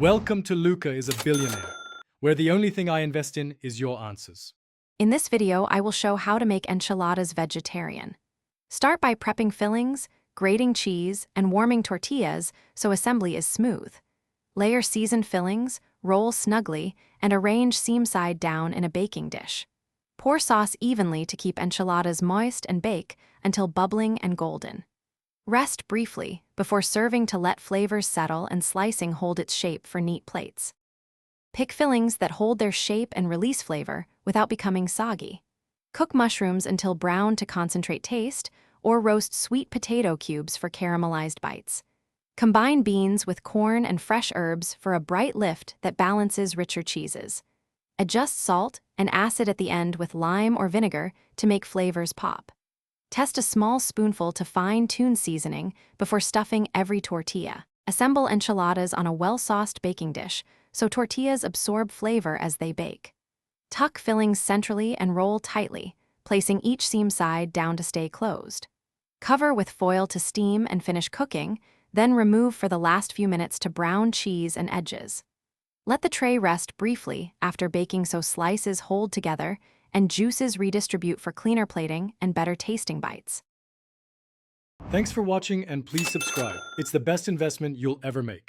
Welcome to Luca is a Billionaire, where the only thing I invest in is your answers. In this video, I will show how to make enchiladas vegetarian. Start by prepping fillings, grating cheese, and warming tortillas so assembly is smooth. Layer seasoned fillings, roll snugly, and arrange seam side down in a baking dish. Pour sauce evenly to keep enchiladas moist and bake until bubbling and golden. Rest briefly before serving to let flavors settle and slicing hold its shape for neat plates. Pick fillings that hold their shape and release flavor without becoming soggy. Cook mushrooms until brown to concentrate taste, or roast sweet potato cubes for caramelized bites. Combine beans with corn and fresh herbs for a bright lift that balances richer cheeses. Adjust salt and acid at the end with lime or vinegar to make flavors pop. Test a small spoonful to fine-tune seasoning before stuffing every tortilla. Assemble enchiladas on a well-sauced baking dish so tortillas absorb flavor as they bake. Tuck fillings centrally and roll tightly, placing each seam side down to stay closed. Cover with foil to steam and finish cooking, then remove for the last few minutes to brown cheese and edges. Let the tray rest briefly after baking so slices hold together and juices redistribute for cleaner plating and better tasting bites. Thanks for watching and please subscribe. It's the best investment you'll ever make.